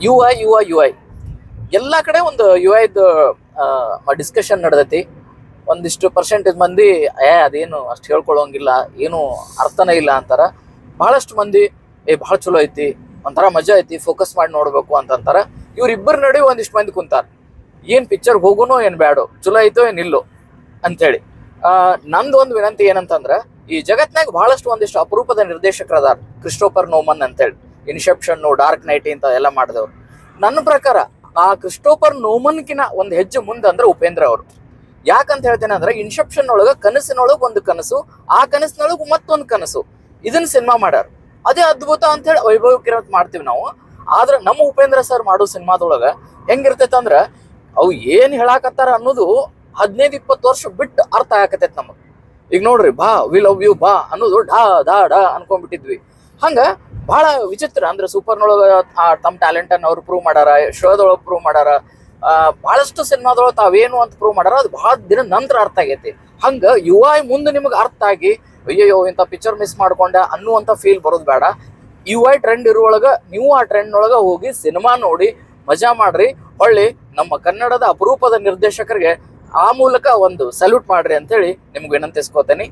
You I ಎಲ್ಲ ಕಡೆ ಒಂದು UI ಡಿಸ್ಕಷನ್ ನಡೆದೈತಿ. ಒಂದಿಷ್ಟು ಪರ್ಸೆಂಟೇಜ್ ಮಂದಿ ಅದೇನು ಅಷ್ಟು ಹೇಳ್ಕೊಳ್ಳೋಂಗಿಲ್ಲ, ಏನು ಅರ್ಥನೇ ಇಲ್ಲ ಅಂತಾರ. ಬಹಳಷ್ಟು ಮಂದಿ ಬಹಳ ಚಲೋ ಐತಿ, ಒಂಥರ ಮಜಾ ಐತಿ, ಫೋಕಸ್ ಮಾಡಿ ನೋಡ್ಬೇಕು ಅಂತಂತಾರ. ಇವ್ರಿಬ್ಬರ ನಡುವೆ ಒಂದಿಷ್ಟು ಮಂದಿ ಕುಂತಾರ, ಏನ್ ಪಿಕ್ಚರ್ ಹೋಗುನೋ ಏನ್ ಬ್ಯಾಡೋ, ಚಲೋ ಐತೋ ಏನಿಲ್ಲೋ ಅಂತೇಳಿ. ನಂದು ಒಂದು ವಿನಂತಿ ಏನಂತಂದ್ರ, ಈ ಜಗತ್ನಾಗ ಬಹಳಷ್ಟು ಒಂದಿಷ್ಟು ಅಪರೂಪದ ನಿರ್ದೇಶಕರದಾರ. ಕ್ರಿಸ್ಟೋಫರ್ ನೋಮನ್ ಅಂತೇಳಿ ಇನ್ಸೆಪ್ಷನ್, ಡಾರ್ಕ್ ನೈಟ್ ಇಂತ ಎಲ್ಲ ಮಾಡಿದವ್ರು. ನನ್ನ ಪ್ರಕಾರ ಆ ಕ್ರಿಸ್ಟೋಫರ್ ನೋಮನ್ಕಿನ ಒಂದು ಹೆಜ್ಜೆ ಮುಂದೆ ಅಂದ್ರೆ ಉಪೇಂದ್ರ ಅವರು. ಯಾಕಂತ ಹೇಳ್ತೇನೆ ಅಂದ್ರೆ, ಇನ್ಸೆಪ್ಷನ್ ಒಳಗ ಕನಸಿನೊಳಗ ಒಂದು ಕನಸು, ಆ ಕನಸಿನೊಳಗ ಮತ್ತೊಂದು ಕನಸು, ಇದನ್ನ ಸಿನಿಮಾ ಮಾಡ್ಯಾರ. ಅದೇ ಅದ್ಭುತ ಅಂತ ಹೇಳಿ ವೈಭವಕ್ಕಿರತ್ ಮಾಡ್ತೀವಿ ನಾವು. ಆದ್ರೆ ನಮ್ಮ ಉಪೇಂದ್ರ ಸರ್ ಮಾಡೋ ಸಿನಿಮಾದೊಳಗ ಹೆಂಗಿರ್ತೈತೆ ಅಂದ್ರ, ಅವು ಏನ್ ಹೇಳಾಕತ್ತಾರ ಅನ್ನೋದು 15-20 ವರ್ಷ ಬಿಟ್ಟು ಅರ್ಥ ಆಗಕತ್ತೈತೆ ನಮಗ್. ಈಗ ನೋಡ್ರಿ, ಬಾ ವಿ ಲವ್ ಯು ಬಾ ಅನ್ನೋದು ಡಾ ಡಾ ಡಾ ಅನ್ಕೊಂಡ್ಬಿಟ್ಟಿದ್ವಿ. ಹಂಗ ಬಹಳ ವಿಚಿತ್ರ. ಅಂದ್ರೆ ಸೂಪರ್ನೊಳಗ ತಮ್ಮ ಟ್ಯಾಲೆಂಟ್ ಅನ್ನ ಅವ್ರು ಪ್ರೂವ್ ಮಾಡಾರ, ಶೋದೊಳಗೆ ಪ್ರೂವ್ ಮಾಡಾರ, ಬಹಳಷ್ಟು ಸಿನಿಮಾದೊಳಗೆ ತಾವೇನು ಅಂತ ಪ್ರೂವ್ ಮಾಡಾರ. ಅದು ಬಹಳ ದಿನ ನಂತರ ಅರ್ಥ ಆಗೈತಿ. ಹಂಗ UI ಮುಂದೆ ನಿಮ್ಗೆ ಅರ್ಥ ಆಗಿ ಅಯ್ಯಯ್ಯೋ ಇಂಥ ಪಿಕ್ಚರ್ ಮಿಸ್ ಮಾಡ್ಕೊಂಡ ಅನ್ನುವಂಥ ಫೀಲ್ ಬರೋದು ಬೇಡ. UI ಟ್ರೆಂಡ್ ಇರುವೊಳಗ ನೀವು ಆ ಟ್ರೆಂಡ್ ಒಳಗ ಹೋಗಿ ಸಿನಿಮಾ ನೋಡಿ ಮಜಾ ಮಾಡ್ರಿ. ಹೊಳ್ಳಿ ನಮ್ಮ ಕನ್ನಡದ ಅಪರೂಪದ ನಿರ್ದೇಶಕರಿಗೆ ಆ ಮೂಲಕ ಒಂದು ಸಲ್ಯೂಟ್ ಮಾಡ್ರಿ ಅಂತೇಳಿ ನಿಮ್ಗೆ ವಿನಂತಿಸ್ಕೋತೇನೆ.